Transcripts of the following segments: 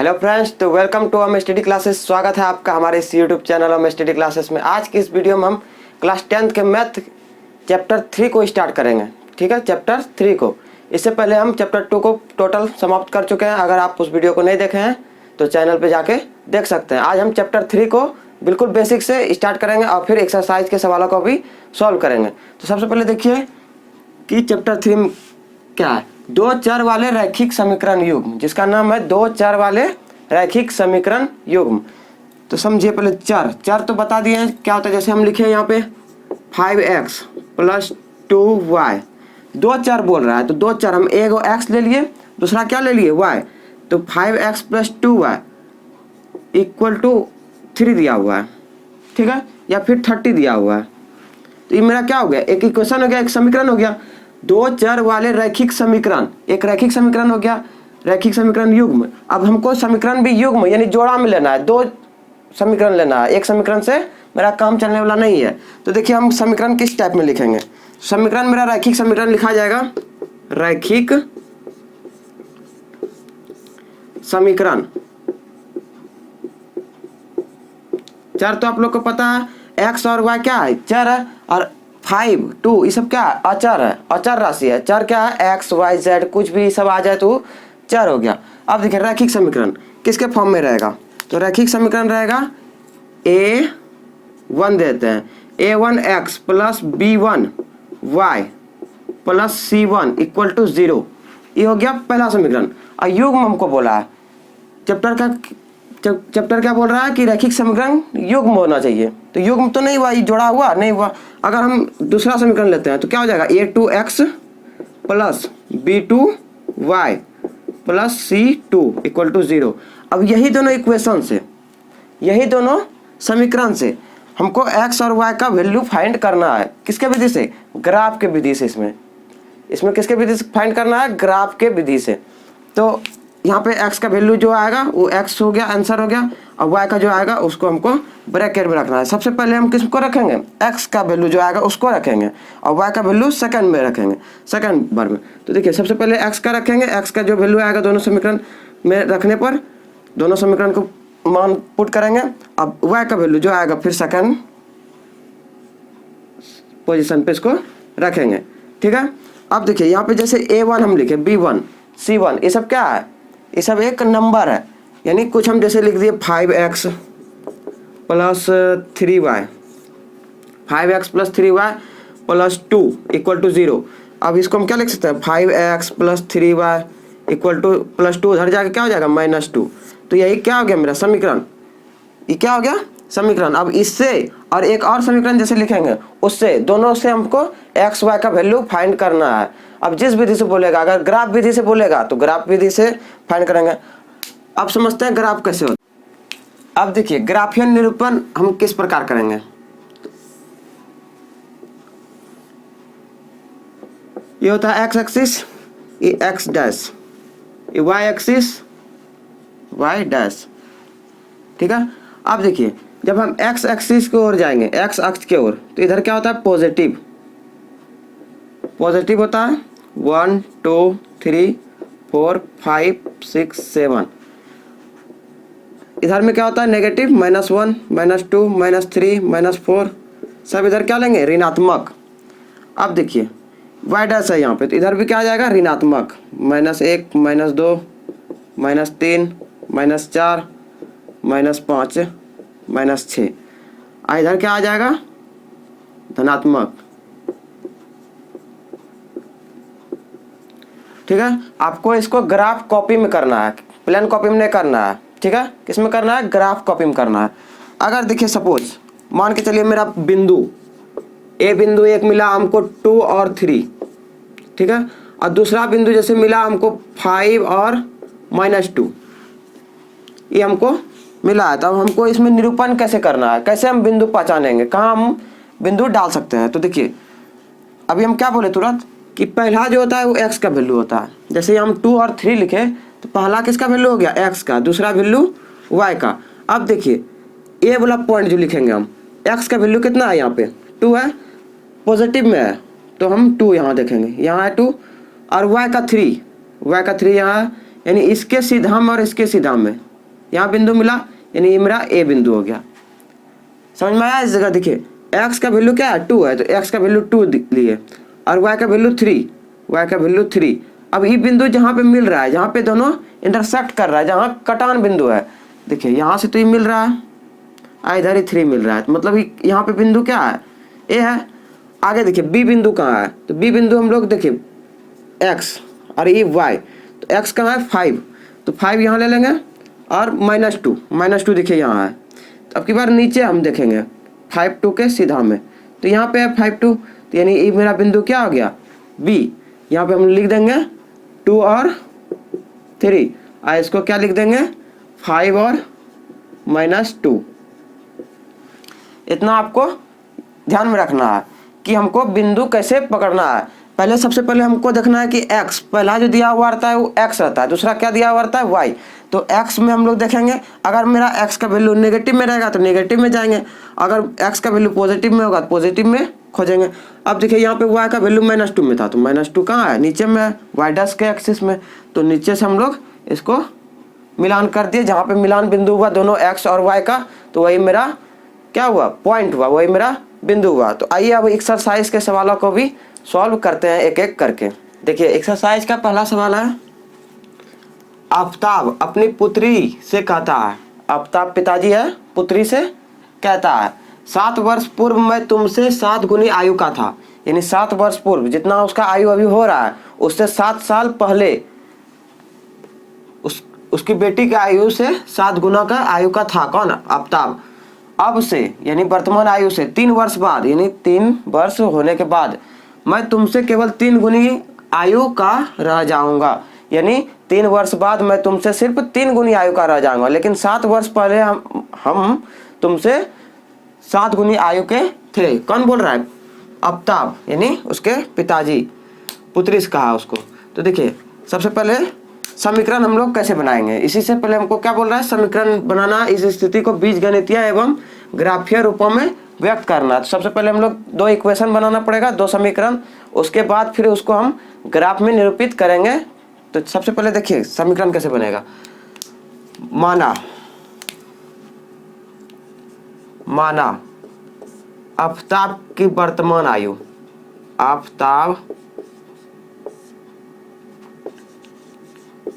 Hello friends, तो welcome to हम study classes. स्वागत है आपका हमारे इस यूट्यूब चैनल हम स्टडी क्लासेस में। आज की इस वीडियो में हम क्लास 10th के मैथ चैप्टर 3 को स्टार्ट करेंगे। ठीक है, चैप्टर 3 को। इससे पहले हम चैप्टर 2 को टोटल समाप्त कर चुके हैं। अगर आप उस वीडियो को नहीं देखे हैं तो चैनल पर जाके देख सकते हैं। आज हम चैप्टर 3 को बिल्कुल बेसिक से स्टार्ट करेंगे और फिर एक्सरसाइज के सवालों को भी सॉल्व करेंगे। तो सबसे पहले देखिए कि चैप्टर 3 में क्या है। दो चर वाले रैखिक समीकरण युग्म, जिसका नाम है दो चर वाले रैखिक समीकरण युग्म। तो समझिए पहले चर तो बता दिए हैं क्या होता है। जैसे हम लिखे यहाँ पे 5x + 2y, दो चर बोल रहा है तो दो चर, हम एक x ले लिए, दूसरा क्या ले लिए y। तो 5x + 2y = 3 दिया हुआ है, ठीक है, या फिर 30 दिया हुआ है। तो ये मेरा क्या हो गया, एक इक्वेशन हो गया, एक समीकरण हो गया। दो चर वाले रैखिक समीकरण, एक रैखिक समीकरण हो गया, रैखिक समीकरण युग्म। अब हमको समीकरण भी युग्म यानी जोड़ा में लेना है, दो समीकरण लेना है। एक समीकरण से मेरा काम चलने वाला नहीं है। तो देखिए हम समीकरण किस टाइप में लिखेंगे। समीकरण मेरा रैखिक समीकरण लिखा जाएगा रैखिक समीकरण। चर तो आप लोग को पता है, x और y क्या है, चर है, और 5, 2 ये सब क्या है, अचर है, अचर राशि है। चर क्या है, x y z कुछ भी सब आ जाए तो चर हो गया। अब देखिए रैखिक समीकरण किसके फॉर्म में रहेगा। तो रैखिक समीकरण रहेगा a1 देते हैं, a1x + b1y + c1 = 0। ये हो गया पहला समीकरण। और युग्म हमको बोला है, चैप्टर क्या बोल रहा है कि रैखिक समीकरण युग्म होना चाहिए। तो युग्म तो नहीं हुआ, ये जोड़ा हुआ नहीं हुआ। अगर हम दूसरा समीकरण लेते हैं तो क्या हो जाएगा, a2x + b2y + c2 = 0। अब यही दोनों इक्वेशन से, यही दोनों समीकरण से हमको x और y का वैल्यू फाइंड करना है। किसके विधि से, ग्राफ के विधि से। इसमें किसके विधि से फाइंड करना है, ग्राफ के विधि से। तो यहाँ पे x का वैल्यू जो आएगा वो x हो गया, आंसर हो गया, और y का जो आएगा उसको हमको ब्रैकेट में रखना है। सबसे पहले हम किसको रखेंगे, x का वैल्यू जो आएगा उसको रखेंगे, और y का वैल्यू सेकंड में रखेंगे, सेकंड बार में। तो देखिए सबसे पहले x का रखेंगे, x का जो वैल्यू आएगा दोनों समीकरण में रखने पर, दोनों समीकरण को मान पुट करेंगे। अब y का वैल्यू जो आएगा फिर सेकंड पोजीशन पे इसको रखेंगे, ठीक है। अब देखिए यहाँ पे जैसे a1 हम लिखे, b1 c1 ये सब क्या है, ये सब एक नंबर है। यानी कुछ हम जैसे लिख दिए 5x + 3y, 5x + 3y + 2 = 0। अब इसको हम क्या लिख सकते हैं, 5x + 3y = +2, उधर जाके क्या हो जाएगा, -2। तो यही क्या हो गया मेरा समीकरण, ये क्या हो गया समीकरण। अब इससे और एक और समीकरण जैसे लिखेंगे, उससे दोनों से हमको x y का वैल्यू फाइंड करना है। अब जिस विधि से बोलेगा, अगर ग्राफ विधि से बोलेगा तो ग्राफ विधि से फाइंड करेंगे। अब समझते हैं ग्राफ कैसे होता है। अब देखिए ग्राफियन निरूपण हम किस प्रकार करेंगे। ये होता है x एक्सिस, ये x डैश, ये y एक्सिस y डैश, ठीक है। अब देखिए जब हम x एक्सिस की ओर जाएंगे, x अक्ष की ओर, तो इधर क्या होता है, पॉजिटिव, पॉजिटिव होता है 1 2 3 4 5 6 7। इधर में क्या होता है, नेगेटिव, -1 -2 -3 -4, सब इधर क्या लेंगे, ऋणात्मक। अब देखिए y डैश है यहाँ पे, तो इधर भी क्या आ जाएगा, ऋणात्मक, -1 -2 -3 -4 -5 -6। इधर क्या आ जाएगा, धनात्मक, ठीक है। आपको इसको ग्राफ कॉपी में करना है, प्लेन कॉपी में नहीं करना है, ठीक है। किस में करना है, ग्राफ कॉपी में करना है। अगर देखिए सपोज मान के चलिए मेरा बिंदु ए, बिंदु एक मिला हमको 2 और 3, ठीक है, और दूसरा बिंदु जैसे मिला हमको 5 और -2, ये हमको मिला है। तब हमको इसमें निरूपण कैसे करना है, कैसे हम बिंदु पहचानेंगे, कहाँ हम बिंदु डाल सकते हैं। तो देखिए अभी हम क्या बोले तुरंत कि पहला जो होता है वो x का वैल्यू होता है। जैसे हम 2 और 3 लिखे तो पहला किसका वैल्यू हो गया, x का, दूसरा वैल्यू y का। अब देखिए ये वाला पॉइंट जो लिखेंगे हम, x का वैल्यू कितना है, यहाँ पे 2 है, पॉजिटिव में है, तो हम 2 यहाँ देखेंगे, यहाँ है 2, और y का 3 यहाँ है, यानी इसके सीधा में और इसके सीधा में यहाँ बिंदु मिला, यानी ये मेरा ए बिंदु हो गया। समझ में आया? इस जगह देखिए x का वैल्यू क्या है 2 है, तो x का वैल्यू 2 लिए और y का वैल्यू 3, y का वैल्यू 3। अब ये बिंदु जहाँ पे मिल रहा है, जहाँ पे दोनों इंटरसेक्ट कर रहा है, जहाँ कटान बिंदु है, देखिए यहाँ से तो ये मिल रहा है, इधर ही 3 मिल रहा है, तो मतलब यहाँ पे बिंदु क्या है, ए है। आगे देखिए बी बिंदु कहाँ है, तो बी बिंदु हम लोग देखिए x और ये y, तो x कहाँ है 5, तो 5 यहाँ ले लेंगे और -2 देखिए यहाँ है। तो अब की बार नीचे हम देखेंगे 5 2 के सीधा में, तो यहाँ पे है 5 2, तो यानी ये मेरा बिंदु क्या हो गया b। यहाँ पे हम लिख देंगे 2 और 3, और इसको क्या लिख देंगे 5 और -2। इतना आपको ध्यान में रखना है कि हमको बिंदु कैसे पकड़ना है। पहले सबसे पहले हमको देखना है कि x पहला जो दिया हुआ रहता है वो x रहता है, दूसरा क्या दिया हुआ रहता है y। तो x में हम लोग देखेंगे, अगर मेरा x का वैल्यू नेगेटिव में रहेगा तो नेगेटिव में जाएंगे, अगर x का वैल्यू पॉजिटिव में होगा तो पॉजिटिव में खोजेंगे। अब देखिए यहाँ पे y का वैल्यू -2 में था, तो -2 कहाँ है, नीचे में है, y डैश के एक्सिस में, तो नीचे से हम लोग इसको मिलान कर दिए, जहाँ पे मिलान बिंदु हुआ दोनों x और y का, तो वही मेरा क्या हुआ पॉइंट हुआ, वही मेरा बिंदु हुआ। तो आइए अब एक्सरसाइज के सवालों को भी सॉल्व करते हैं एक एक करके। देखिए एक्सरसाइज का पहला सवाल है, आफ्ताब अपनी पुत्री से कहता है, आफ्ताब पिताजी है, पुत्री से कहता है 7 वर्ष पूर्व मैं तुमसे 7 गुनी आयु का था, यानी 7 वर्ष पूर्व जितना उसका आयु अभी हो रहा है उससे 7 साल पहले उसकी बेटी की आयु से 7 गुना का आयु का था। कौन? आफ्ताब। अब से यानी वर्तमान आयु से 3 वर्ष बाद, यानी 3 वर्ष होने के बाद मैं तुमसे केवल 3 गुनी आयु का रह जाऊंगा, यानी 3 वर्ष बाद मैं तुमसे सिर्फ 3 गुनी आयु का रह जाऊंगा, लेकिन 7 वर्ष पहले हम तुमसे 7 गुनी आयु के थे। कौन बोल रहा है? आफ्ताब, यानी उसके पिताजी, पुत्री से कहा उसको। तो देखिए सबसे पहले समीकरण हम लोग कैसे बनाएंगे, इसी से पहले हमको क्या बोल रहा है, समीकरण बनाना, इस स्थिति को बीजगणितीय एवं ग्राफीय रूपों में व्यक्त करना। तो सबसे पहले हम लोग 2 इक्वेशन बनाना पड़ेगा, 2 समीकरण, उसके बाद फिर उसको हम ग्राफ में निरूपित करेंगे। तो सबसे पहले देखिए समीकरण कैसे बनेगा। माना आफ्ताब की वर्तमान आयु, आफ्ताब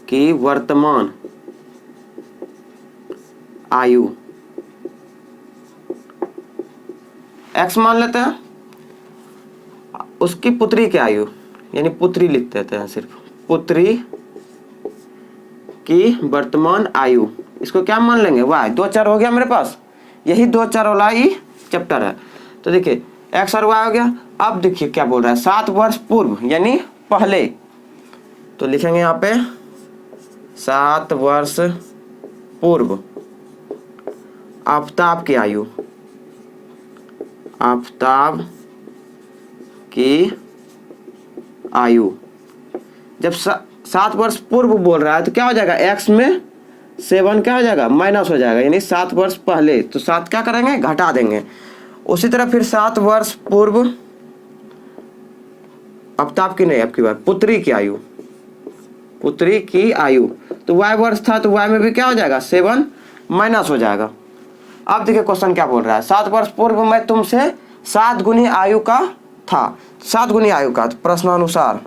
की वर्तमान आयु x मान लेते हैं, उसकी पुत्री की आयु, यानी पुत्री लिख देते हैं सिर्फ, पुत्री की वर्तमान आयु, इसको क्या मान लेंगे y। 2 चर हो गया मेरे पास, यही 2 चर वाला ही चैप्टर है। तो देखिए x और y हो गया। अब देखिए क्या बोल रहा है, 7 वर्ष पूर्व यानी पहले, तो लिखेंगे यहाँ पे 7 वर्ष पूर्व आफ्ताब की आयु, आफ्ताब की आयु। जब 7 वर्ष पूर्व बोल रहा है तो क्या हो जाएगा, x में 7 क्या हो जाएगा, माइनस हो जाएगा, यानी 7 वर्ष पहले, तो 7 क्या करेंगे, घटा देंगे। उसी तरह फिर 7 वर्ष पूर्व आफ्ताब की नहीं, अब की बार पुत्री की आयु, पुत्री की आयु, तो y वर्ष था तो y में भी क्या हो जाएगा, 7 माइनस हो जाएगा। अब देखिए क्वेश्चन क्या बोल रहा है, 7 वर्ष पूर्व मैं तुमसे 7 गुनी आयु का था, 7 गुनी आयु का, तो प्रश्नानुसार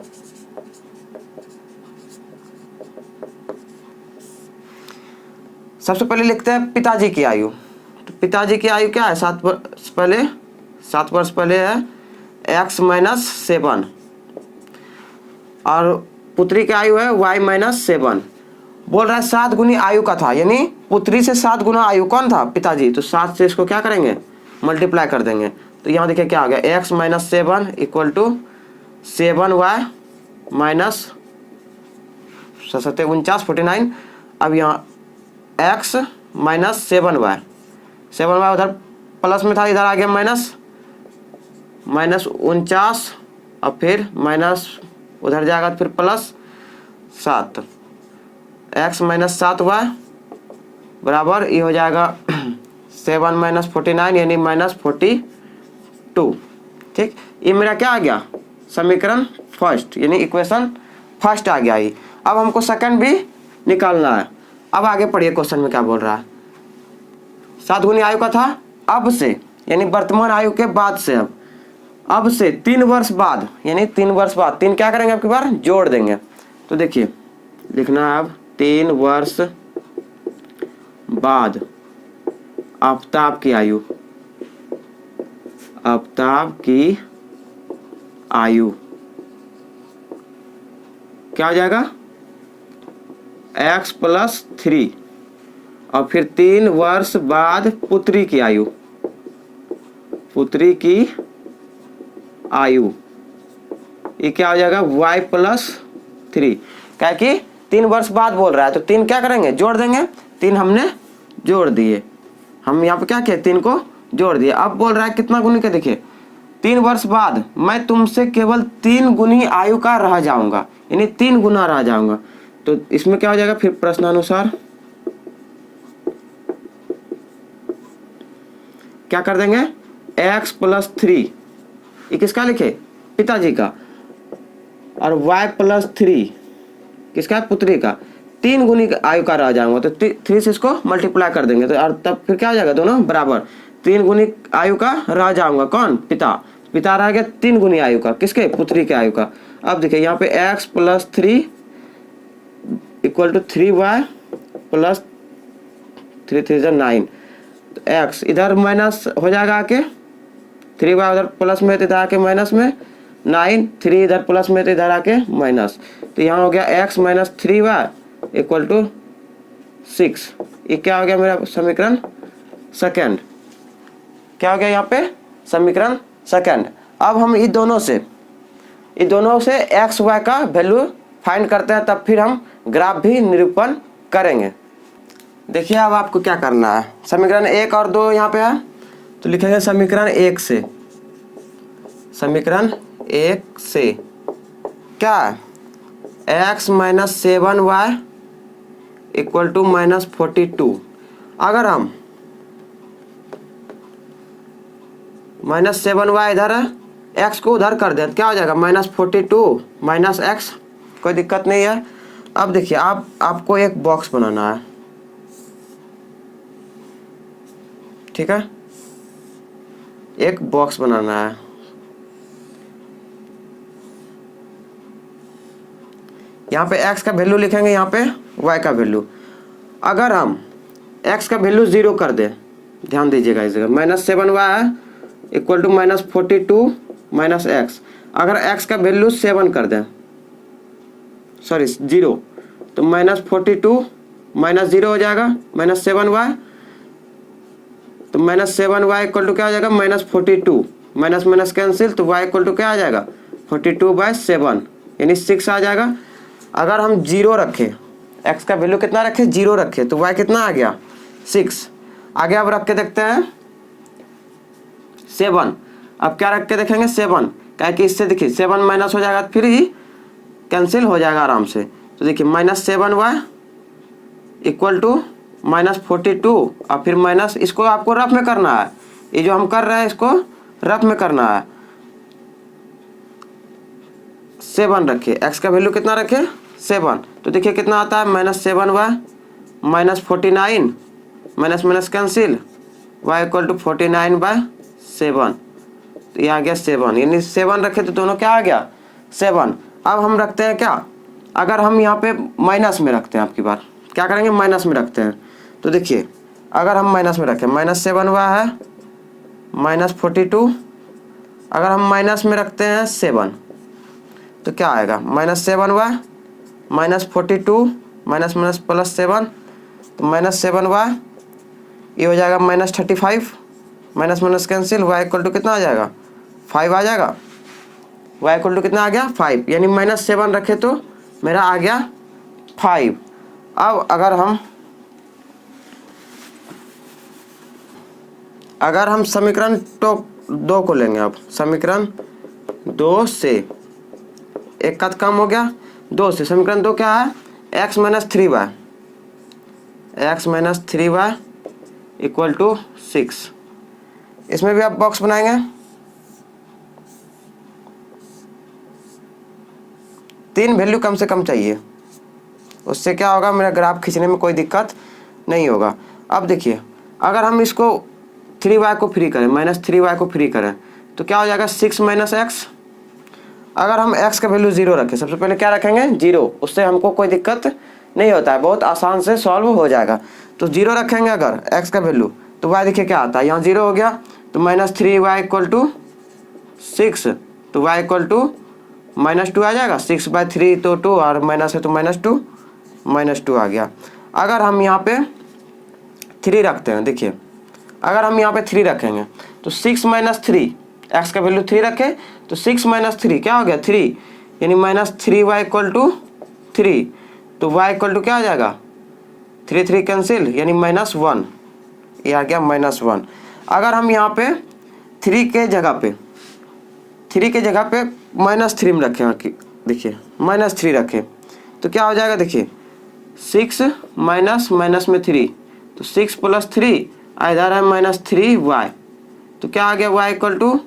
सबसे पहले लिखते हैं पिताजी की आयु। तो पिताजी की आयु क्या है, 7 वर्ष पहले है x माइनस 7, और पुत्री की आयु है y माइनस 7। बोल रहा है 7 गुनी आयु का था, यानी पुत्री से 7 गुना आयु कौन था, पिताजी। तो 7 से इसको क्या करेंगे, मल्टीप्लाई कर देंगे। तो यहाँ देखिए क्या आ गया, x minus 7 equal to 7y minus 49। अब यहाँ x माइनस 7y उधर प्लस में था, इधर आ गया माइनस 49, और फिर माइनस उधर जाएगा तो फिर प्लस 7, x माइनस 7y बराबर ये हो जाएगा 7 माइनस 49 यानी माइनस 42। ठीक, ये मेरा क्या आ गया, समीकरण फर्स्ट, यानी इक्वेशन फर्स्ट आ गया ही। अब हमको सेकंड भी निकालना है। अब आगे पढ़िए क्वेश्चन में क्या बोल रहा है। 7 गुनी आयु का था, अब से यानी वर्तमान आयु के बाद से, अब से 3 वर्ष बाद यानी 3 वर्ष बाद 3 क्या करेंगे आपकी बार जोड़ देंगे। तो देखिए लिखना है अब 3 वर्ष बाद आफ्ताब की आयु, आफ्ताब की आयु क्या हो जाएगा x + 3 और फिर 3 वर्ष बाद पुत्री की आयु, पुत्री की आयु ये क्या हो जाएगा y + 3। क्या कि 3 वर्ष बाद बोल रहा है तो 3 क्या करेंगे जोड़ देंगे। 3 हमने जोड़ दिए, हम यहाँ पे क्या किए 3 को जोड़ दिए। अब बोल रहा है कितना गुनी के, देखिए 3 वर्ष बाद मैं तुमसे केवल 3 गुनी आयु का रह जाऊंगा यानी 3 गुना रह जाऊंगा। तो इसमें क्या हो जाएगा फिर प्रश्नानुसार क्या कर देंगे x + 3 ये किसका लिखे पिताजी का और y + 3 किसका पुत्री का। 3 गुनी आयु का रह जाऊंगा तो 3 से इसको मल्टीप्लाई कर देंगे तो और तब फिर क्या हो जाएगा दोनों बराबर। 3 गुनी आयु का रह जाऊंगा कौन पिता, पिता रह गया 3 गुनी आयु का किसके पुत्री के आयु का। अब देखिए यहाँ पे x + 3 = 3y + 3 3 9 तो x इधर माइनस हो जाएगा आके 3y उधर प्लस में तो इधर आके माइनस में 9 3 इधर प्लस में तो इधर आके माइनस। तो यहाँ हो गया x - 3y = 6। ये क्या हो गया मेरा समीकरण सेकेंड, क्या हो गया यहाँ पे समीकरण सेकेंड। अब हम इन दोनों से x y का वैल्यू फाइंड करते हैं तब फिर हम ग्राफ भी निरूपण करेंगे। देखिए अब आपको क्या करना है, समीकरण 1 और 2 यहाँ पे है तो लिखेंगे समीकरण 1 से, समीकरण 1 से क्या है x - 7y = -42। अगर हम -7y इधर है x को उधर कर दें तो क्या हो जाएगा -42 - x, कोई दिक्कत नहीं है। अब देखिए आपको एक बॉक्स बनाना है, ठीक है एक बॉक्स बनाना है। यहाँ पे x का वैल्यू लिखेंगे, यहाँ पे y का वैल्यू। अगर हम x का वैल्यू 0 कर दें, ध्यान दीजिएगा इस जगह -7y = -42 - x। अगर x का वैल्यू 7 कर दें सॉरी 0 तो -42 - 0 हो जाएगा -7y तो -7y = क्या हो जाएगा -42 माइनस कैंसिल तो y = क्या आ जाएगा 42/7 यानी 6 आ जाएगा। अगर हम 0 रखें x का वैल्यू कितना रखे 0 रखे तो y कितना आ गया 6। आगे अब रख के देखते हैं 7। अब क्या रख के देखेंगे 7, क्या कि इससे देखिए 7 माइनस हो जाएगा फिर ही कैंसिल हो जाएगा आराम से। तो देखिए -7y = -42 और फिर माइनस इसको आपको रफ में करना है, ये जो हम कर रहे हैं इसको रफ में करना है। 7 रखे x का वैल्यू कितना रखे 7 तो देखिए कितना आता है -7y -49 माइनस कैंसिल y = 49/7 तो ये आ गया 7 यानी 7 रखे तो दोनों क्या आ गया 7। अब हम रखते हैं क्या, अगर हम यहाँ पे माइनस में रखते हैं आपकी बार क्या करेंगे माइनस में रखते हैं तो देखिए अगर हम माइनस में रखें -7y है -42, अगर हम माइनस में रखते हैं 7 तो क्या आएगा -7y -42 माइनस +7 तो -7y ये हो जाएगा -35 माइनस कैंसिल y = कितना आ जाएगा 5 आ जाएगा, y = कितना आ गया 5 यानी -7 रखे तो मेरा आ गया 5। अब अगर हम समीकरण 2 को लेंगे, अब समीकरण 2 से एक का कम हो गया 2 से, समीकरण 2 क्या है x - 3y = 6। इसमें भी आप बॉक्स बनाएंगे, 3 वैल्यू कम से कम चाहिए, उससे क्या होगा, मेरा ग्राफ खींचने में कोई दिक्कत नहीं होगा। अब देखिए अगर हम इसको 3y को फ्री करें, -3y को फ्री करें तो क्या हो जाएगा 6 - x। अगर हम x का वैल्यू 0 रखें, सबसे पहले क्या रखेंगे 0, उससे हमको कोई दिक्कत नहीं होता है, बहुत आसान से सॉल्व हो जाएगा। तो 0 रखेंगे अगर x का वैल्यू तो y देखिए क्या आता है, यहाँ 0 हो गया तो -3y = 6, तो y = -2 आ जाएगा। 6/3 तो 2 और माइनस है तो -2 आ गया। अगर हम यहाँ पे 3 रखते हैं, देखिए अगर हम यहाँ पे 3 रखेंगे तो 6 - 3, x का वैल्यू 3 रखें तो 6 - 3 क्या हो गया 3, यानी -3y = 3, तो y = क्या आ जाएगा 3 कैंसिल यानी -1, ये आ गया -1। अगर हम यहाँ पे 3 के जगह पे -3 में रखें, देखिए -3 रखें तो क्या हो जाएगा, देखिए 6 माइनस में 3 तो 6 + 3 इधर है -3y, तो क्या आ गया y =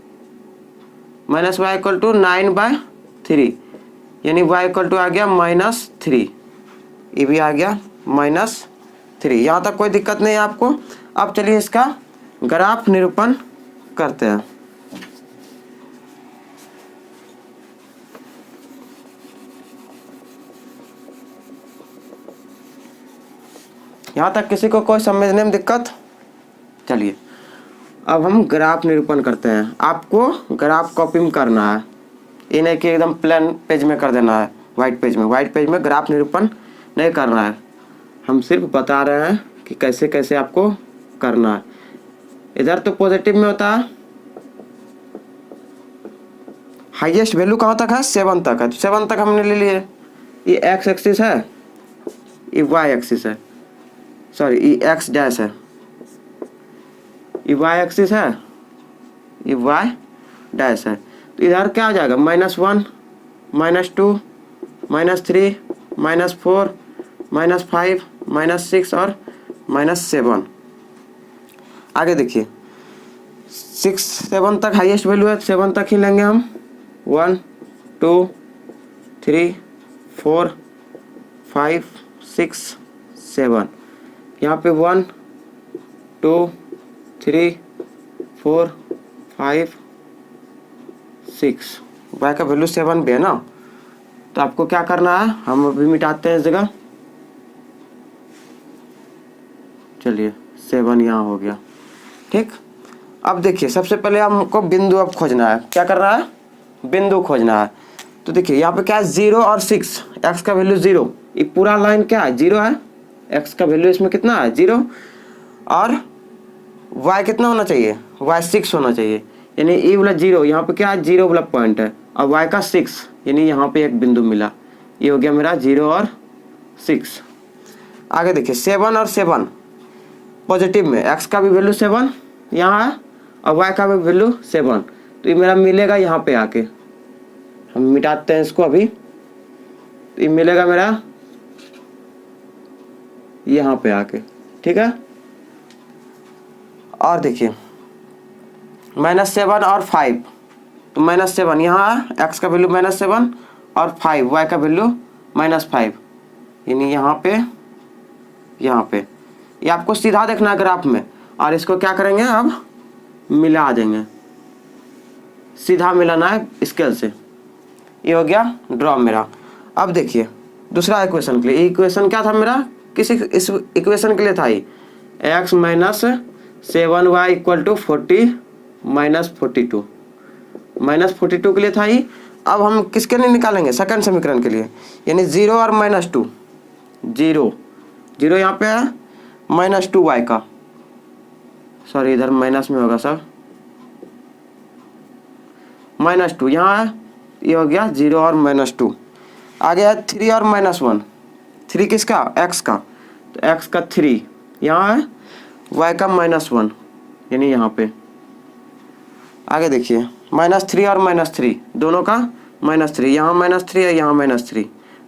-y = 9/3, यानी y = आ गया -3, ये भी आ गया -3। यहाँ तक कोई दिक्कत नहीं है आपको। अब चलिए इसका ग्राफ निरूपण करते हैं। यहाँ तक किसी को कोई समझने में दिक्कत? चलिए अब हम ग्राफ निरूपण करते हैं। आपको ग्राफ कॉपी में करना है, ये नहीं कि एकदम प्लेन पेज में कर देना है, वाइट पेज में ग्राफ निरूपण नहीं करना है। हम सिर्फ बता रहे हैं कि कैसे कैसे आपको करना है। इधर तो पॉजिटिव में होता है, हाईएस्ट वैल्यू कहाँ तक है 7 तक है, तो 7 तक हमने ले लिए। ये x एक्सिस है, ये y एक्सिस है, सॉरी ये x डैश है, ये y एक्सिस है, ये y डैश है। तो इधर क्या आ जाएगा -1 -2 -3 -4 -5 -6 और -7। आगे देखिए 7 तक हाईएस्ट वैल्यू है, 7 तक ही लेंगे हम। 1 2 3 4 5 6 7, यहाँ पे 1 2 3 4 5 6, y का वैल्यू 7 भी है ना, तो आपको क्या करना है, हम अभी मिटाते हैं इस जगह। चलिए 7 यहाँ हो गया, ठीक। अब देखिए सबसे पहले हमको बिंदु अब खोजना है। क्या करना है, बिंदु खोजना है। तो देखिए यहाँ पे क्या है 0 और 6, x का वैल्यू 0, ये पूरा लाइन क्या है 0 है, x का वैल्यू इसमें कितना है 0, और y कितना होना चाहिए, y 6 होना चाहिए, यानी ये वाला 0, यहाँ पे क्या है 0 वाला पॉइंट है, और y का 6, यानी यहाँ पे एक बिंदु मिला, ये हो गया मेरा 0 और 6। आगे देखिए 7 और 7 पॉजिटिव में, x का भी वैल्यू 7 यहाँ है और y का भी वैल्यू 7, तो ये मेरा मिलेगा यहाँ पे आके। हम मिटाते हैं इसको अभी, तो ये मिलेगा मेरा यहाँ पे आके, ठीक है। और देखिए -7 और 5, तो -7 यहाँ है, x का वैल्यू -7 और 5 y का वैल्यू -5, यानी यहाँ पे ये आपको सीधा देखना है ग्राफ में, और इसको क्या करेंगे अब मिला देंगे, सीधा मिलाना है स्केल से। ये हो गया ड्रॉ मेरा। अब देखिए दूसरा इक्वेशन के लिए, इक्वेशन क्या था मेरा, किस इस इक्वेशन के लिए था ये x - 7y = 40 -42 के लिए था ये। अब हम किसके लिए निकालेंगे, सेकंड समीकरण के लिए, यानी 0 और -2, 0 यहाँ पे है -2y का, सॉरी इधर माइनस में होगा सब, -2 यहाँ है, ये हो गया 0 और -2। आगे है 3 और -1, 3 किसका x का, तो x का 3 यहाँ है, y का -1 यानी यहाँ पे। आगे देखिए -3 और -3 दोनों का -3, यहाँ -3 है, यहाँ -3,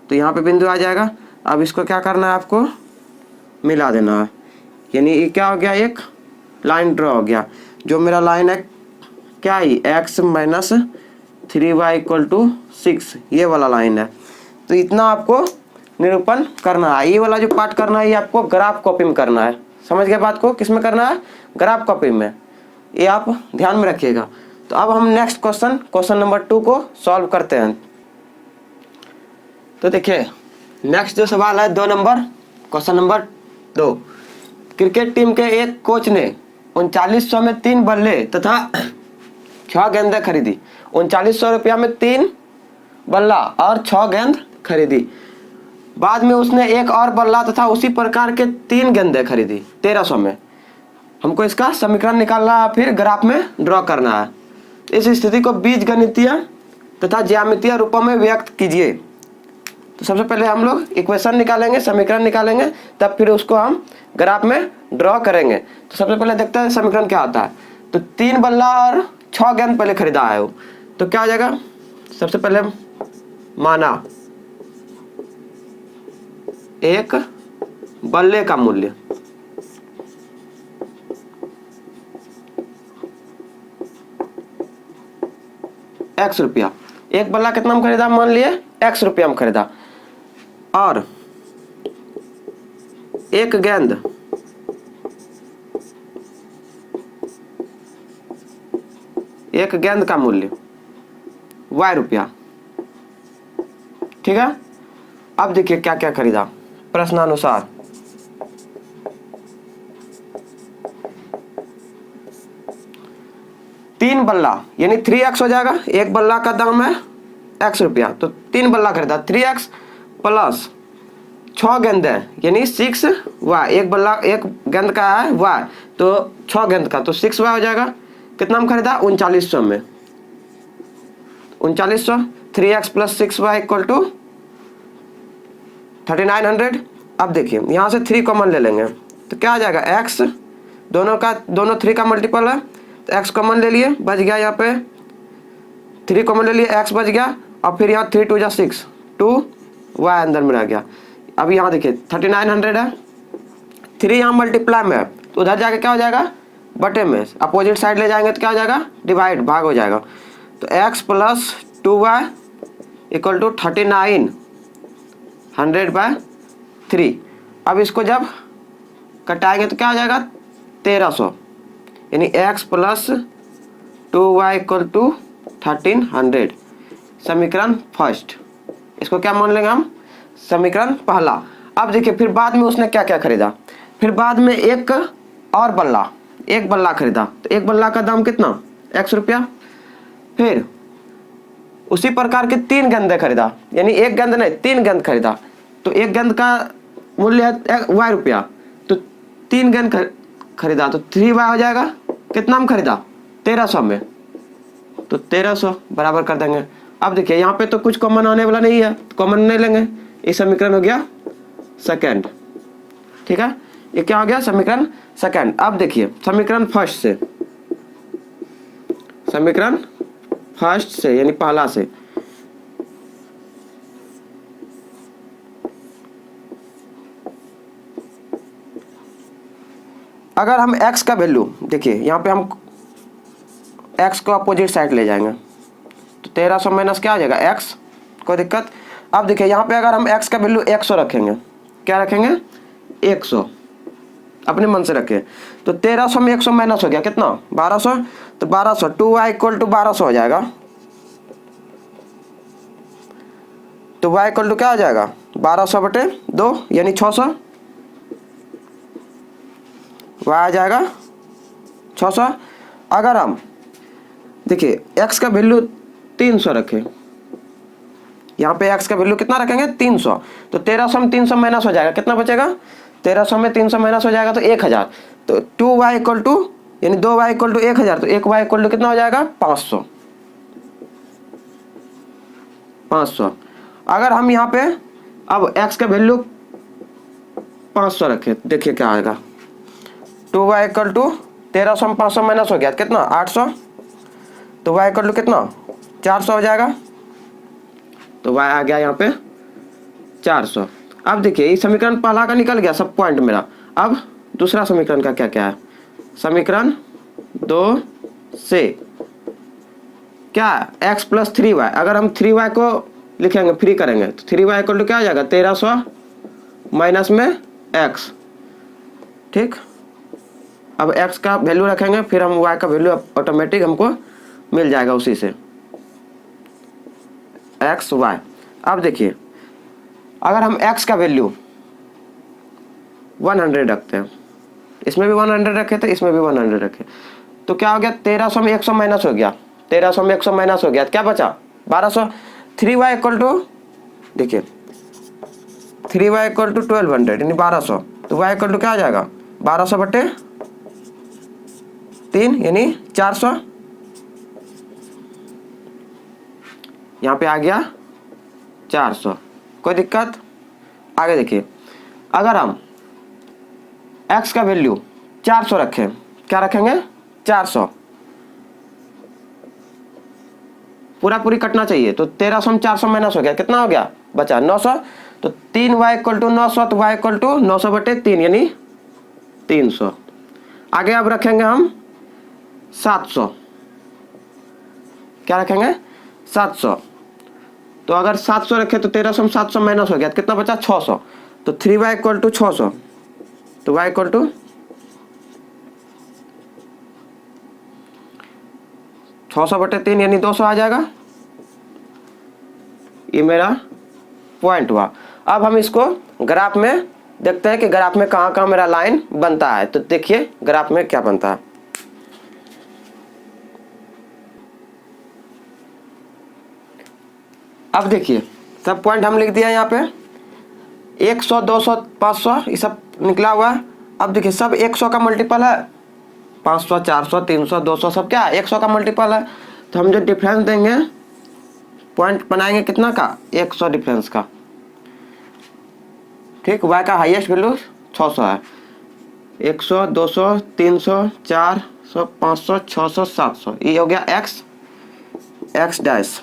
तो यहाँ पे बिंदु आ जाएगा। अब इसको क्या करना है, आपको मिला देना है, यानी ये क्या हो गया, एक लाइन ड्रॉ हो गया। जो मेरा लाइन है क्या है x - 3y = 6, ये वाला लाइन है। तो इतना आपको निरूपण करना है। ये वाला जो पार्ट करना है ये आपको ग्राफ कॉपी में करना है। समझ गए बात को? किस में करना है? ग्राफ कॉपी में। ये आप ध्यान में रखिएगा। तो अब हम नेक्स्ट क्वेश्चन नंबर 2 को सॉल्व करते हैं। तो देखिए नेक्स्ट जो सवाल है 2 number, question number 2। Cricket team के एक कोच ने 3900 में 3 बल्ले तथा 6 गेंदें खरीदी। 3900 रुपया में 3 बल्ला और 6 गेंद खरीदी। बाद में उसने एक और बल्ला तथा उसी प्रकार के 3 गेंदें खरीदी 1300 में। हमको इसका समीकरण निकालना है, फिर ग्राफ में ड्रॉ करना है। इस स्थिति को बीजगणितीय तथा ज्यामितीय रूपों में व्यक्त कीजिए। तो सबसे पहले हम लोग इक्वेशन निकालेंगे, समीकरण निकालेंगे, तब फिर उसको हम ग्राफ में ड्रॉ करेंगे। तो सबसे पहले देखते हैं समीकरण क्या आता है। तो 3 बल्ला और 6 गेंद पहले खरीदा है वो, तो क्या हो जाएगा? सबसे पहले माना एक बल्ले का मूल्य x रुपया। एक बल्ला कितना में खरीदा? मान लिए x रुपया में खरीदा। और एक गेंद का मूल्य y रुपया। ठीक है। अब देखिए क्या क्या खरीदा प्रश्नानुसार। तीन बल्ला यानी 3x हो जाएगा। एक बल्ला का दाम है x रुपया, तो 3 बल्ला खरीदा 3x प्लस 6 गेंद यानी 6y। एक बल्ला एक गेंद का है y, तो 6 गेंद का तो 6y हो जाएगा। कितना में खरीदा? 3900 में। 3900 3x plus 6y equal to 3900। अब देखिए यहाँ से 3 कॉमन ले लेंगे तो क्या आ जाएगा? x दोनों 3 का मल्टीपल है, तो x कॉमन ले लिए, बच गया यहाँ पे 3 कॉमन ले लिए, x बच गया। और फिर यहाँ 3 2 जा 6, 2y अंदर में रह गया। अब यहाँ देखिए 3900 है, 3 यहाँ मल्टीप्लाई में है, तो उधर जाके क्या हो जाएगा? बटे में। अपोजिट साइड ले जाएंगे तो क्या हो जाएगा? डिवाइड, भाग हो जाएगा। तो x plus 2y equal to 3900/3। अब इसको जब कटाएंगे तो क्या हो जाएगा? 1300 यानी x plus 2y equal to 1300। समीकरण फर्स्ट। इसको क्या मान लेंगे हम? समीकरण पहला। अब देखिए फिर बाद में उसने क्या क्या खरीदा। फिर बाद में एक बल्ला खरीदा, तो एक बल्ला का दाम कितना? x रुपया। फिर उसी प्रकार के 3 गेंदें खरीदा, यानी एक गेंद नहीं 3 गेंद खरीदा, तो एक गेंद का मूल्य है y रुपया, तो 3 गेंद खरीदा तो 3y हो जाएगा। कितना में खरीदा? 1300 में, तो 1300 बराबर कर देंगे। अब देखिए यहाँ पे तो कुछ कॉमन आने वाला नहीं है, तो कॉमन नहीं लेंगे। ये समीकरण हो गया सेकंड। ठीक है, ये क्या हो गया? समीकरण सेकंड। अब देखिए समीकरण फर्स्ट से यानी पहला से। अगर हम x का वैल्यू देखिए, यहाँ पे हम x को अपोजिट साइड ले जाएंगे तो 1300 माइनस क्या हो जाएगा? x। कोई दिक्कत? अब देखिए यहाँ पे अगर हम x का वैल्यू 100 रखेंगे, क्या रखेंगे? 100 अपने मन से रखें, तो 1300 में 100 माइनस हो गया कितना? 1200। तो 1200 2y इक्वल टू 1200 हो जाएगा। तो y इक्वल टू क्या हो जाएगा? 1200/2 यानी 600। y आ जाएगा 600। अगर हम देखिए x का वैल्यू 300 रखें, यहाँ पे x का वैल्यू कितना रखेंगे? 300। तो 1300 में 300 माइनस हो जाएगा, कितना बचेगा? 1300 में 300 माइनस हो जाएगा तो 1000। तो 2y इक्वल टू यानी 2y इक्वल टू 1000, तो 1y इक्वल टू कितना हो जाएगा? 500। अगर हम यहाँ पे अब x का वैल्यू 500 रखें, देखिए क्या आएगा? 2y इक्वल टू 1300 में 500 माइनस हो गया कितना? 800। तो y इक्वल टू कितना? 400 हो जाएगा। तो y आ गया यहाँ पे 400। अब देखिए ये समीकरण पहला का निकल गया सब पॉइंट मेरा। अब दूसरा समीकरण का क्या क्या है? समीकरण 2 से क्या? x plus 3y। अगर हम 3y को लिखेंगे, फ्री करेंगे तो 3y इक्वल टू क्या आ जाएगा 1300 माइनस में x। ठीक, अब x का वैल्यू रखेंगे, फिर हम y का वैल्यू ऑटोमेटिक हमको मिल जाएगा उसी से x y। अब देखिए अगर हम x का वैल्यू 100 रखते हैं, इसमें भी 100 रखे थे, इसमें भी 100 रखे, तो क्या हो गया 1300 में 100 माइनस हो गया, 1300 में 100 माइनस हो गया, क्या बचा 1200। 3y इक्वल टू देखिए 3y इक्वल टू 1200 यानी 1200, तो y इक्वल टू क्या आ जाएगा 1200 बटे 3 यानी 400। यहाँ पे आ गया 400, कोई दिक्कत। आगे देखिए अगर हम x का वैल्यू 400 रखें, क्या रखेंगे 400, पूरा पूरी कटना चाहिए, तो 1300 में 400 माइनस हो गया, कितना हो गया बचा 900, तो 3y इक्वल टू 900, तो y इक्वल टू 900 बटे 3 यानी 300। आगे अब रखेंगे हम 700, क्या रखेंगे 700, तो अगर 700 रखे तो 1300 में 700 माइनस हो गया, कितना बचा 600, तो 3y इक्वल टू 600, तो y इक्वल टू 600 बटे 3 यानी 200 आ जाएगा। ये मेरा पॉइंट हुआ। अब हम इसको ग्राफ में देखते हैं कि ग्राफ में कहाँ कहाँ मेरा लाइन बनता है, तो देखिए ग्राफ में क्या बनता है। अब देखिए सब पॉइंट हम लिख दिया यहाँ पे, 100 200 500 ये सब निकला हुआ है। अब देखिए सब 100 का मल्टीपल है, 500 400 300 200 सब क्या है 100 का मल्टीपल है, तो हम जो डिफरेंस देंगे पॉइंट बनाएंगे कितना का 100 डिफरेंस का। ठीक, y का हाईएस्ट वैल्यू 600 है, 100 200 300 400 500 600 700, ये हो गया x डैश,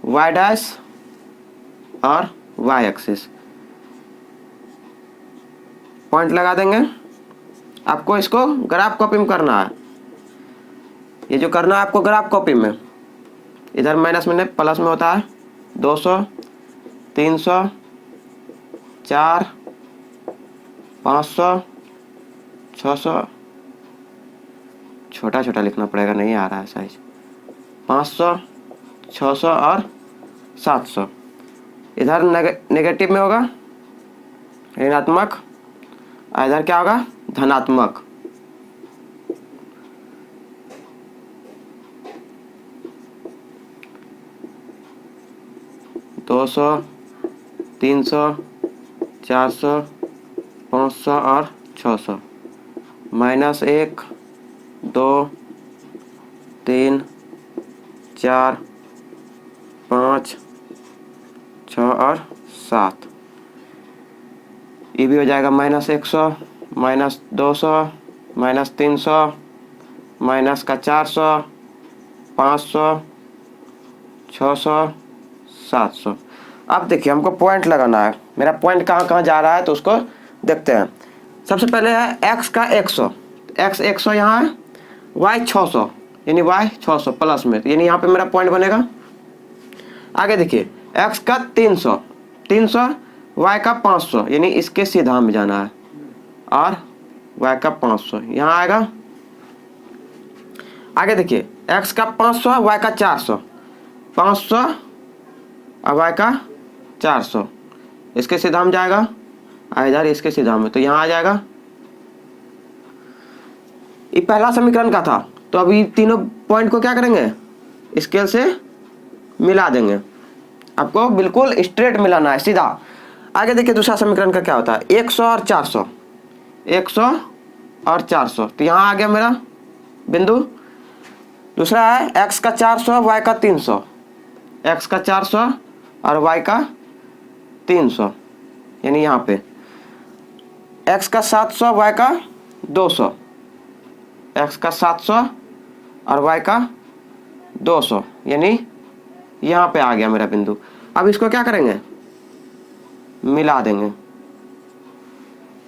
y डैश और y एक्सिस। पॉइंट लगा देंगे। आपको इसको ग्राफ कॉपी में करना है, ये जो करना है आपको ग्राफ कॉपी में, इधर माइनस में नहीं प्लस में होता है, 200 300 4 500 600, छोटा छोटा लिखना पड़ेगा, नहीं आ रहा है साइज, 500 600 और 700। इधर नेगेटिव में होगा ऋणात्मक, इधर क्या होगा धनात्मक। दो 300 400 500 और 600, -1 2 3 4 5 6 और 7, ये भी हो जाएगा -100 -200 -300 माइनस का 400 500 600 700। अब देखिए हमको पॉइंट लगाना है, मेरा पॉइंट कहाँ कहाँ जा रहा है तो उसको देखते हैं। सबसे पहले है x का 100, x 100 यहाँ है, y 600 यानी y 600 प्लस में, यानी यहाँ पे मेरा पॉइंट बनेगा। आगे देखिए x का 300 y का 500 यानी इसके सीधा में जाना है, और y का 500 यहाँ आएगा। आगे देखिए x का 500 y का 400, 500 और y का 400 इसके सीधा में जाएगा, इधर इसके सीधा में, तो यहाँ आ जाएगा। ये पहला समीकरण का था, तो अभी तीनों पॉइंट को क्या करेंगे स्केल से मिला देंगे, आपको बिल्कुल स्ट्रेट मिलाना है सीधा। आगे देखिए दूसरा समीकरण का क्या होता है 100 और 400, 100 और 400, तो यहाँ आ गया मेरा बिंदु। दूसरा है x का 400 y का 300, x का 400 और y का 300 यानी यहाँ पे x का 700 y का 200, x का 700 और y का 200 यानी यहाँ पे आ गया मेरा बिंदु। अब इसको क्या करेंगे मिला देंगे।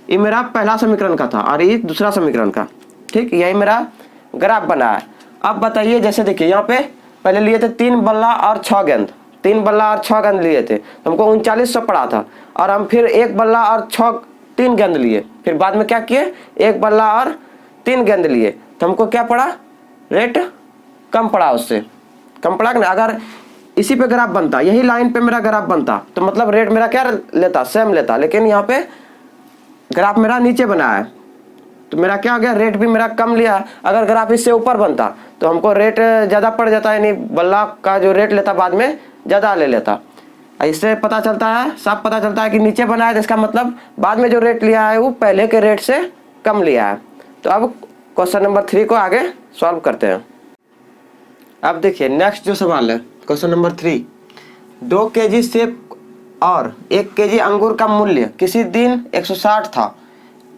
ये मेरा पहला समीकरण का था और ये दूसरा समीकरण का, ठीक, यही मेरा ग्राफ बना है। अब बताइए जैसे देखिए यहाँ पे पहले लिए थे 3 बल्ला और 6 गेंद, 3 बल्ला और 6 गेंद लिए थे तो हमको 3900 पड़ा था। और हम फिर 1 बल्ला और 3 गेंद लिए, फिर बाद में क्या किए, 1 बल्ला और 3 गेंद लिए तो हमको क्या पड़ा, रेट कम पड़ा, उससे कम पड़ा कि नहीं। अगर इसी पे ग्राफ बनता, यही लाइन पे मेरा ग्राफ बनता तो मतलब रेट मेरा क्या लेता, सेम लेता, लेकिन यहाँ पे ग्राफ मेरा नीचे बना है तो मेरा क्या हो गया, रेट भी मेरा कम लिया। अगर ग्राफ इससे ऊपर बनता तो हमको रेट ज़्यादा पड़ जाता, यानी बल्ला का जो रेट लेता बाद में ज़्यादा ले लेता। इससे पता चलता है, साफ पता चलता है कि नीचे बना है तो इसका मतलब बाद में जो रेट लिया है वो पहले के रेट से कम लिया है। तो अब क्वेश्चन नंबर 3 को आगे सॉल्व करते हैं। अब देखिए नेक्स्ट जो सवाल है क्वेश्चन नंबर 3, 2 केजी सेब और 1 केजी अंगूर का मूल्य किसी दिन 160 था,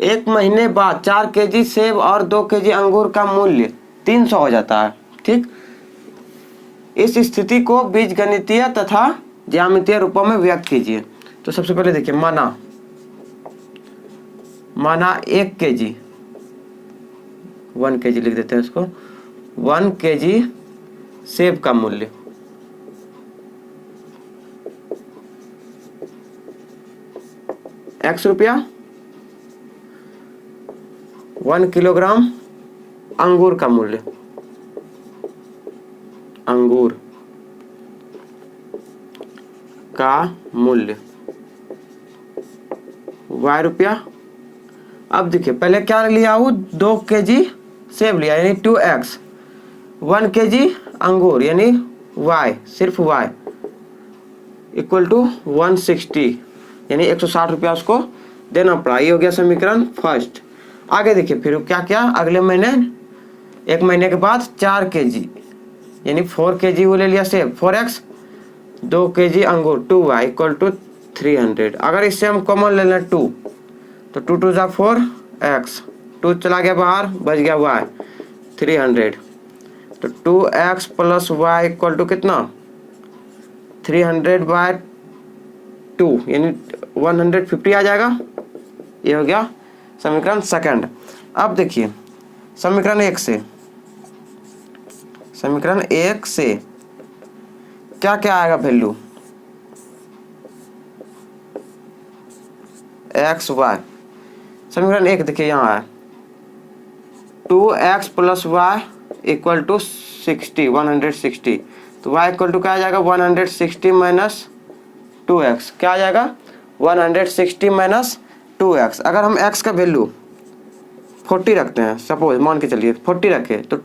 1 महीने बाद 4 केजी सेब और 2 केजी अंगूर का मूल्य 300 हो जाता है। ठीक, इस स्थिति को बीजगणितीय तथा ज्यामितीय रूपों में व्यक्त कीजिए। तो सबसे पहले देखिए, माना 1 केजी, 1 केजी लिख देते हैं इसको, 1 केजी सेब का मूल्य x रुपया, 1 किलोग्राम अंगूर का मूल्य, अंगूर का मूल्य y रुपया। अब देखिए पहले क्या लिया हूँ, 2 केजी सेब लिया यानी 2x, 1 केजी अंगूर यानी y, सिर्फ y इक्वल टू 160 यानी 160 रुपया उसको देना पड़ा। ये हो गया समीकरण फर्स्ट। आगे देखिए फिर क्या क्या, अगले महीने 1 महीने के बाद 4 केजी यानी 4 केजी वो ले लिया सेब, 4x, 2 केजी अंगूर 2y इक्वल टू 300। अगर इससे हम कॉमन ले लें 2 तो 2 2 जा 4x, 2 चला गया बाहर, बच गया y 300। तो 2x plus y equal to कितना, 300/2 यानी 150 आ जाएगा। ये हो गया समीकरण सेकंड। अब देखिए समीकरण 1 से क्या क्या आएगा वैल्यू, एक्स वाई। समीकरण 1 देखिए यहाँ है 2x plus Y equal to 60, 160। तो y इक्वल टू क्या आ जाएगा, 160 माइनस 2x, क्या आ जाएगा 160 माइनस 2x। अगर हम x का वैल्यू 40 रखते हैं, सपोज मान के चलिए 40 रखे, तो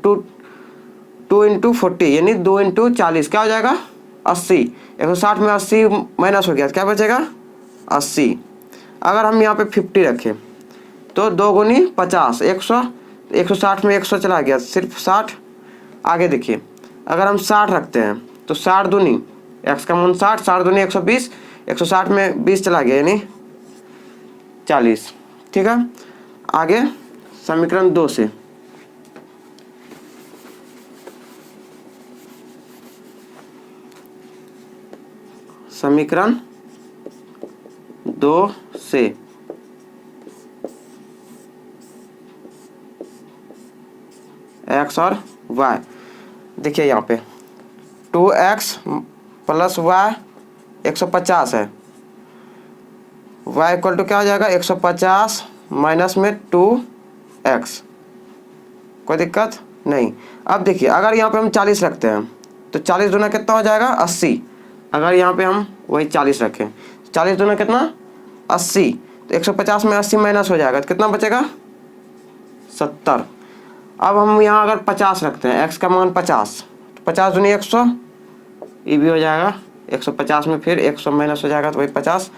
2 इंटू 40 यानी 2 इंटू 40 क्या हो जाएगा 80। 160 में 80 माइनस हो गया, क्या बचेगा 80। अगर हम यहाँ पे 50 रखें तो 2 गुनी 50, 100, 160 में 100 चला गया, सिर्फ 60। आगे देखिए अगर हम 60 रखते हैं तो 60 दूनी, x का मान 60, 60 दूनी 120, 160 में 20 चला गया यानी 40। ठीक है, आगे समीकरण 2 से समीकरण 2 से x और y। देखिए यहाँ पे 2x प्लस y 150 है, y इक्वल टू क्या हो जाएगा 150 माइनस में 2x, कोई दिक्कत नहीं। अब देखिए अगर यहाँ पे हम 40 रखते हैं तो 40 दूना कितना हो जाएगा 80। अगर यहाँ पे हम वही 40 रखें, 40 दूना कितना 80, तो 150 में 80 माइनस हो जाएगा तो कितना बचेगा 70। अब हम यहाँ अगर 50 रखते हैं, x का मान 50, तो 50 दूनी 100, ये भी हो जाएगा 150 में फिर 100 माइनस हो जाएगा तो वही 50।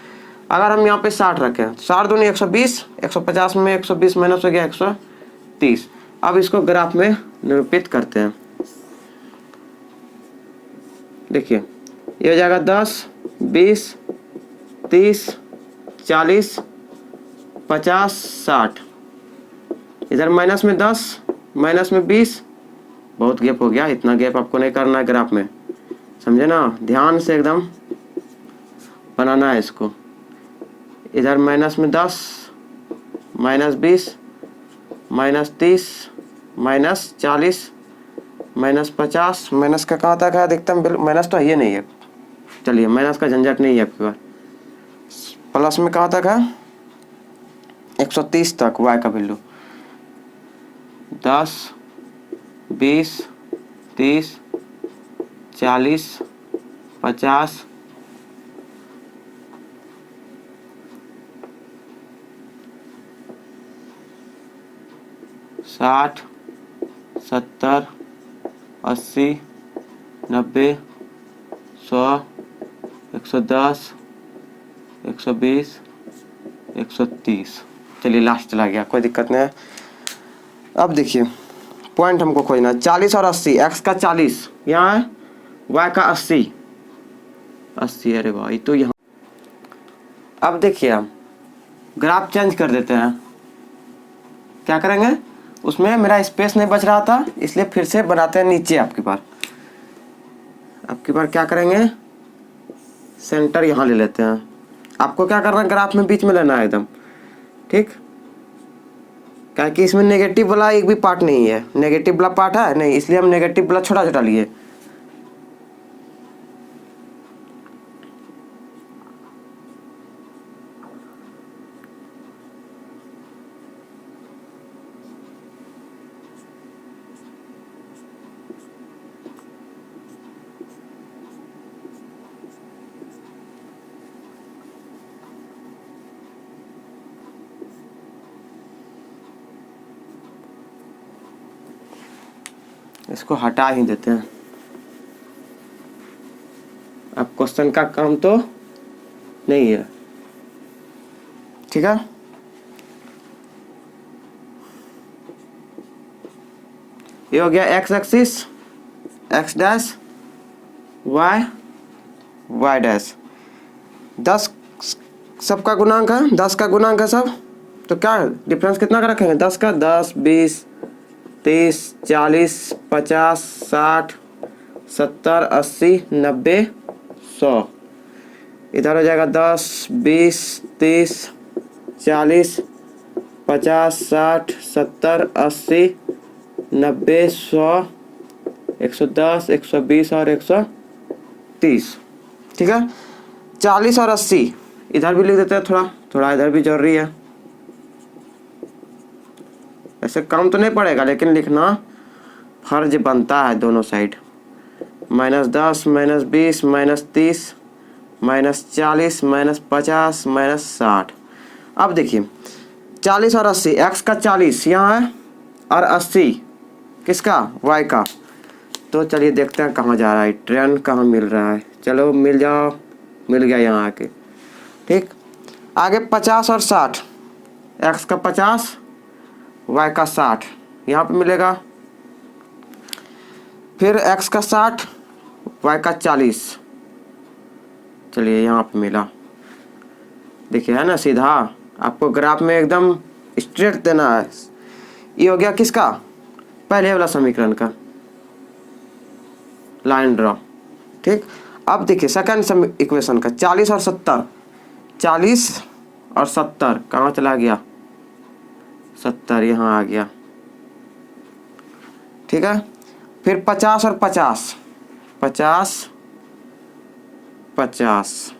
अगर हम यहाँ पे 60 रखें, 60 दूनी 120, 150 में 120 माइनस हो गया 130। अब इसको ग्राफ में निरूपित करते हैं। देखिए ये हो जाएगा 10, 20, 30, 40, 50, 60। इधर माइनस में 10, माइनस में 20, बहुत गैप हो गया, इतना गैप आपको नहीं करना है ग्राफ में, समझे ना, ध्यान से एकदम बनाना है इसको। इधर माइनस में 10, minus 20, minus 30, minus 40, minus 50, minus का कहाँ तक है अधिकतम, माइनस तो ये नहीं है, चलिए माइनस का झंझट नहीं है आपके पास। प्लस में कहाँ तक है? 130 तक y का वैल्यू। 10, 20, 30, 40, 50, 60, 70, 80, 90, 100, 110, 120, 130। चलिए लास्ट चला गया, कोई दिक्कत नहीं है। अब देखिए पॉइंट हमको खोजना है। 40 और 80, x का 40 यहाँ है, y का 80। अरे भाई तो यहाँ। अब देखिए हम ग्राफ चेंज कर देते हैं। क्या करेंगे? उसमें मेरा स्पेस नहीं बच रहा था, इसलिए फिर से बनाते हैं नीचे। आपकी बार क्या करेंगे? सेंटर यहाँ ले लेते हैं। आपको क्या करना है? ग्राफ में बीच में लेना है एकदम, ठीक? क्या कि इसमें नेगेटिव वाला एक भी पार्ट नहीं है। नेगेटिव वाला पार्ट है नहीं, इसलिए हम नेगेटिव वाला छोटा छोटा लिए। इसको हटा ही देते हैं। अब क्वेश्चन का काम तो नहीं है, ठीक है? ये हो गया x axis, x dash, y dash. 10 सबका गुणांक है, 10 का गुणांक है सब। तो क्या डिफरेंस कितना का रखेंगे? 10 का 10, 20, 30, 40, 50, 60, 70, 80, 90, 100। इधर हो जाएगा 10, 20, 30, 40, 50, 60, 70, 80, 90, 100, 110, 120 और 130, ठीक है? 40 और 80 इधर भी लिख देते हैं, थोड़ा इधर भी जरूरी है। ऐसे कम तो नहीं पड़ेगा, लेकिन लिखना फर्ज बनता है दोनों साइड। -10, -20, -30, -40, -50, -60। अब देखिए 40 और 80, x का 40 यहाँ है और 80 किसका? y का। तो चलिए देखते हैं कहाँ जा रहा है ट्रेन, कहाँ मिल रहा है। चलो मिल गया यहाँ आके, ठीक? आगे 50 और 60, x का 50, y का 60 यहाँ पे मिलेगा। फिर x का 60, y का 40। चलिए यहाँ पे मिला। देखिए है ना सीधा, आपको ग्राफ में एकदम स्ट्रेट देना है। ये हो गया किसका? पहले वाला समीकरण का लाइन ड्रॉ, ठीक? अब देखिए सेकंड इक्वेशन का 40 और 70। 40 और 70 कहाँ चला गया? 70 यहाँ आ गया, ठीक है? फिर 50 और 50, 50, 50।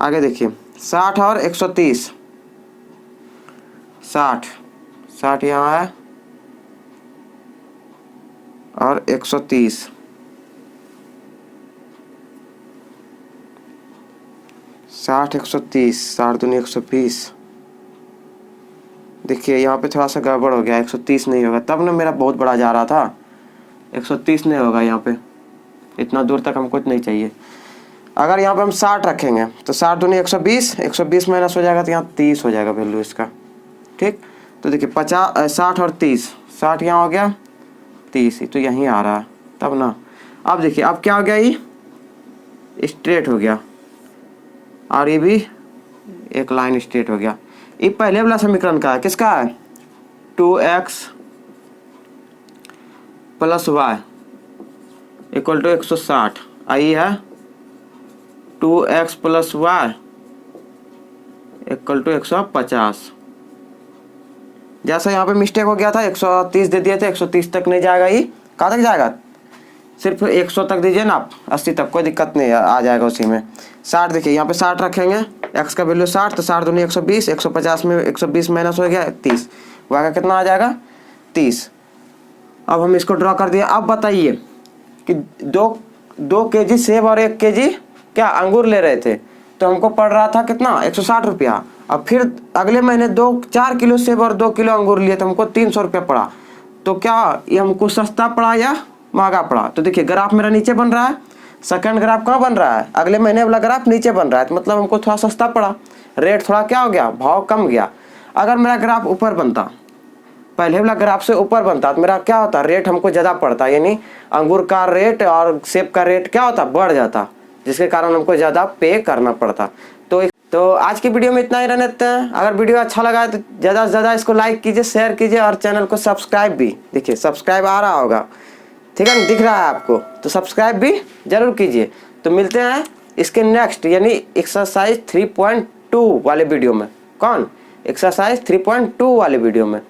आगे देखिए 60 और 130, 60 यहाँ है और 130। 60, 130, 60 दूनी 120। देखिए यहाँ पे थोड़ा सा गड़बड़ हो गया, 130 नहीं होगा, तब ना मेरा बहुत बड़ा जा रहा था। 130 नहीं होगा यहाँ पे, इतना दूर तक हमको नहीं चाहिए। अगर यहाँ पे हम 60 रखेंगे तो 60 दूनी 120, 120 माइनस हो जाएगा तो यहाँ 30 हो जाएगा वैल्यू इसका, ठीक? तो देखिए 60 और 30, 60 यहाँ हो गया, 30 ही तो यहीं आ रहा है तब ना। अब देखिए अब क्या हो गया, ये स्ट्रेट हो गया और ये भी एक लाइन स्ट्रेट हो गया। ये पहले वाला समीकरण का है, किसका है? 2x plus y equal to 160। आई है 2x plus y equal to 150। जैसा यहाँ पे मिस्टेक हो गया था, 130 दे दिए थे, 130 तक नहीं जाएगा। ये कहाँ तक जाएगा? सिर्फ 100 तक दीजिए ना आप, 80 तक कोई दिक्कत नहीं आ जाएगा उसी में। 60 देखिए यहाँ पे 60 रखेंगे, x का वैल्यू 60, तो 60 दूनी 120, 150 में 120 माइनस हो गया 30, वहाँ का कितना आ जाएगा 30। अब हम इसको ड्रॉ कर दिए। अब बताइए कि 2 kg सेब और 1 kg क्या अंगूर ले रहे थे, तो हमको पड़ रहा था कितना 160 रुपया। अब फिर अगले महीने 4 किलो सेब और 2 किलो अंगूर लिए तो हमको 300 रुपया पड़ा। तो क्या ये हमको सस्ता पड़ा या महंगा पड़ा? तो देखिए ग्राफ मेरा नीचे बन रहा है, सेकंड ग्राफ कहाँ बन रहा है, अगले महीने वाला ग्राफ नीचे बन रहा है, तो मतलब हमको थोड़ा सस्ता पड़ा, रेट थोड़ा क्या हो गया, भाव कम गया। अगर मेरा ग्राफ ऊपर बनता, पहले वाला ग्राफ से ऊपर बनता, तो मेरा क्या होता, रेट हमको ज़्यादा पड़ता, यानी अंगूर का रेट और सेब का रेट क्या होता, बढ़ जाता, जिसके कारण हमको ज़्यादा पे करना पड़ता। तो आज की वीडियो में इतना ही रहने देते हैं। अगर वीडियो अच्छा लगा है तो ज़्यादा से ज़्यादा इसको लाइक कीजिए, शेयर कीजिए और चैनल को सब्सक्राइब भी, देखिए सब्सक्राइब आ रहा होगा, ठीक है ना, दिख रहा है आपको, तो सब्सक्राइब भी जरूर कीजिए। तो मिलते हैं इसके नेक्स्ट यानी एक्सरसाइज 3.2 वाले वीडियो में। कौन? एक्सरसाइज 3.2 वाले वीडियो में।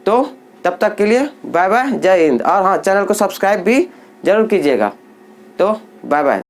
तो तब तक के लिए बाय बाय, जय हिंद। और हाँ, चैनल को सब्सक्राइब भी जरूर कीजिएगा। तो बाय बाय।